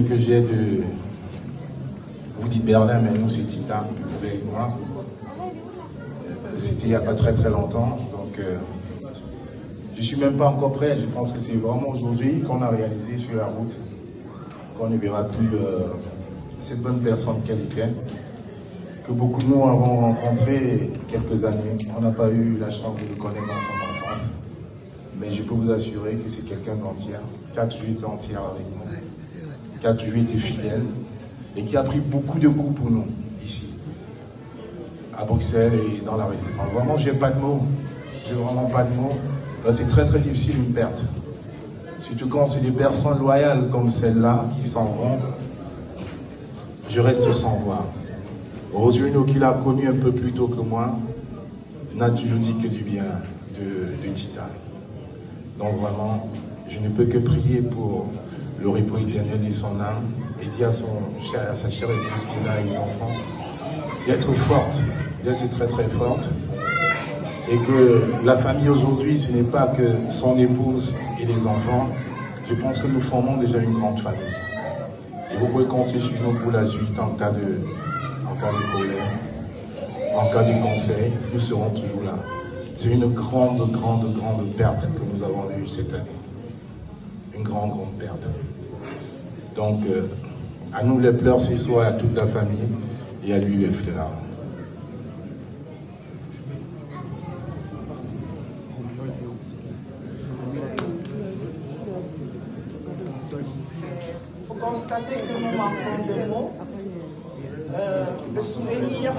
que j'ai de... Vous dites Berlin, mais nous c'est Tita, avec moi. C'était il n'y a pas très longtemps, donc je ne suis même pas encore prêt. Je pense que c'est vraiment aujourd'hui qu'on a réalisé sur la route qu'on ne verra plus cette bonne personne qu'elle était, que beaucoup de nous avons rencontré quelques années. On n'a pas eu la chance de le connaître dans son enfance, mais je peux vous assurer que c'est quelqu'un d'entier, qui a toujours été entière avec nous, qui a toujours été fidèle et qui a pris beaucoup de coups pour nous ici, à Bruxelles et dans la résistance. Vraiment, j'ai pas de mots. J'ai vraiment pas de mots. C'est très difficile une perte. Surtout quand c'est des personnes loyales comme celle-là qui s'en vont. Je reste sans voix. Rosuino, qui l'a connu un peu plus tôt que moi, n'a toujours dit que du bien de Tita. Donc vraiment, je ne peux que prier pour le repos éternel de son âme et dire à sa chère épouse qui a les enfants d'être forte, d'être très forte, et que la famille aujourd'hui, ce n'est pas que son épouse et les enfants. Je pense que nous formons déjà une grande famille. Et vous pouvez compter sur nous pour la suite en cas de problème, en cas de conseil, nous serons toujours là. C'est une grande perte que nous avons eue cette année. Une grande perte. Donc, à nous les pleurs ce soir, à toute la famille, et à lui les fleurs. Vous constatez que nous manquons de mots. Le souvenir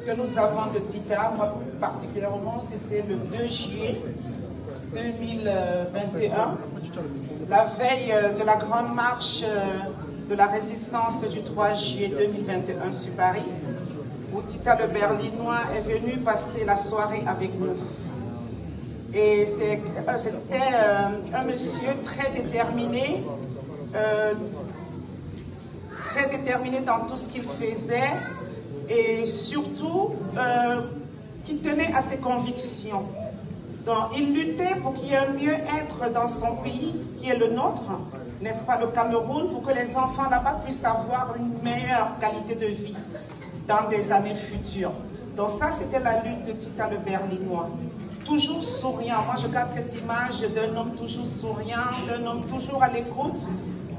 que nous avons de Tita, moi particulièrement, c'était le 2 juillet 2021, la veille de la grande marche de la résistance du 3 juillet 2021 sur Paris, où Tita le Berlinois est venu passer la soirée avec nous. Et c'était un monsieur très déterminé dans tout ce qu'il faisait et surtout qui tenait à ses convictions. Donc il luttait pour qu'il y ait un mieux-être dans son pays qui est le nôtre, n'est-ce pas, le Cameroun, pour que les enfants là-bas puissent avoir une meilleure qualité de vie dans des années futures. Donc ça, c'était la lutte de Tita le Berlinois. Toujours souriant. Moi, je garde cette image d'un homme toujours souriant, d'un homme toujours à l'écoute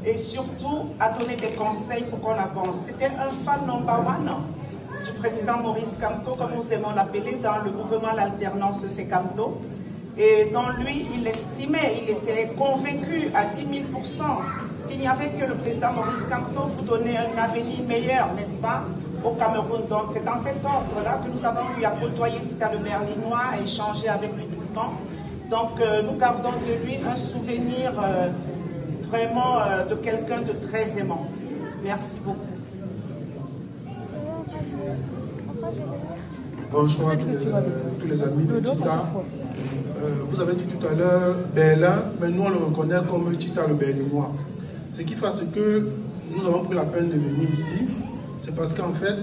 et surtout à donner des conseils pour qu'on avance. C'était un fan number one du président Maurice Kamto, comme nous aimons l'appeler, dans le mouvement L'Alternance, c'est Kamto. Et dans lui, il estimait, il était convaincu à 10 000% qu'il n'y avait que le président Maurice Kamto pour donner un avenir meilleur, n'est-ce pas, au Cameroun. Donc c'est dans cet ordre-là que nous avons eu à côtoyer Tita le Berlinois, à échanger avec lui tout le temps. Donc nous gardons de lui un souvenir vraiment de quelqu'un de très aimant. Merci beaucoup. Bonjour à tous les amis de Tita. Vous avez dit tout à l'heure Berlin, mais nous on le reconnaît comme Tita le Berlinois. Ce qui fait que nous avons pris la peine de venir ici, c'est parce qu'en fait,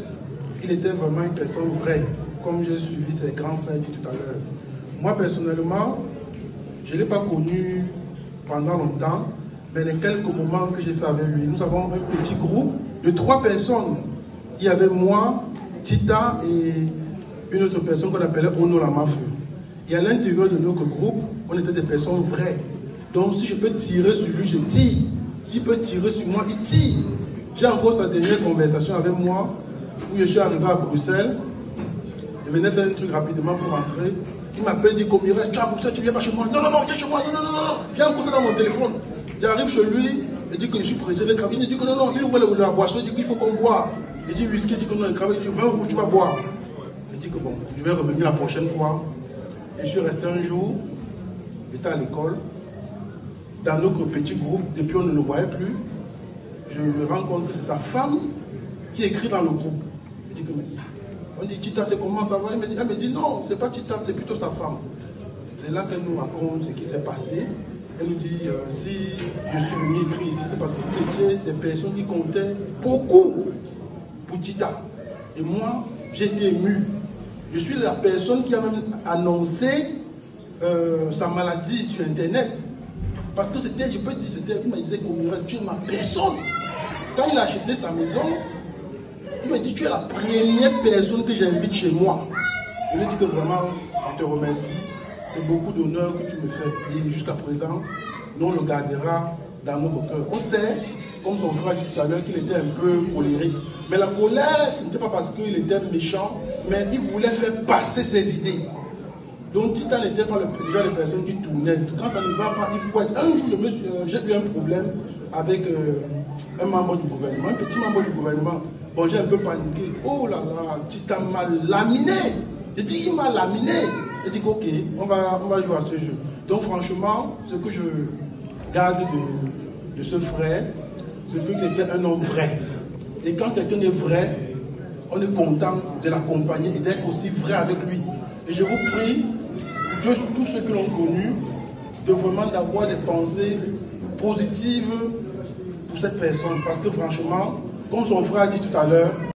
il était vraiment une personne vraie, comme j'ai suivi ses grands frères dit tout à l'heure. Moi personnellement, je ne l'ai pas connu pendant longtemps, mais les quelques moments que j'ai fait avec lui, nous avons un petit groupe de 3 personnes. Il y avait moi, Tita et une autre personne qu'on appelait Ono Lamafu. Et à l'intérieur de notre groupe, on était des personnes vraies. Donc si je peux tirer sur lui, je tire. S'il peut tirer sur moi, il tire. J'ai encore sa dernière conversation avec moi, où je suis arrivé à Bruxelles. Je venais faire un truc rapidement pour rentrer. Il m'appelle, il dit, comme il reste, tu es à Bruxelles, tu viens pas chez moi. Non, viens chez moi, non. J'ai encore ça dans mon téléphone. J'arrive chez lui, il dit que je suis pressé de travailler. Il dit que non, il ouvre la boisson, il dit qu'il faut qu'on boive. Il dit whisky, il dit que non, il travaille, il dit 20 euros, tu vas boire. Il dit que bon, je vais revenir la prochaine fois. Et je suis resté un jour, j'étais à l'école, dans notre petit groupe, depuis on ne le voyait plus. Je me rends compte que c'est sa femme qui écrit dans le groupe. Il dit que, mais, on dit Tita, c'est comment ça va? Elle me dit non, c'est pas Tita, c'est plutôt sa femme. C'est là qu'elle nous raconte ce qui s'est passé. Elle nous dit, si je suis venu écrire ici, c'est parce que vous étiez des personnes qui comptaient beaucoup pour Tita. Et moi, j'ai été ému. Je suis la personne qui a même annoncé sa maladie sur Internet. Parce que c'était, je peux dire, c'était, il me disait que tu es ma personne. Quand il a acheté sa maison, il me dit, tu es la première personne que j'invite chez moi. Je lui ai dit que vraiment, je te remercie. C'est beaucoup d'honneur que tu me fais. Et jusqu'à présent, nous on le gardera dans notre cœur. On sait, comme son frère dit tout à l'heure, qu'il était un peu colérique. Mais la colère, ce n'était pas parce qu'il était méchant, mais il voulait faire passer ses idées. Donc Titan n'était pas le genre de personne qui tournait. Quand ça ne va pas, il faut être. Un jour, j'ai eu un problème avec un membre du gouvernement, un petit membre du gouvernement. Bon, j'ai un peu paniqué. Oh là là, Titan m'a laminé. J'ai dit, il m'a laminé. J'ai dit, ok, on va jouer à ce jeu. Donc franchement, ce que je garde de ce frère, c'est qu'il était un homme vrai. Et quand quelqu'un est vrai, on est content de l'accompagner et d'être aussi vrai avec lui. Et je vous prie, de tous ceux qui l'ont connu, de vraiment d'avoir des pensées positives pour cette personne. Parce que franchement, comme son frère a dit tout à l'heure,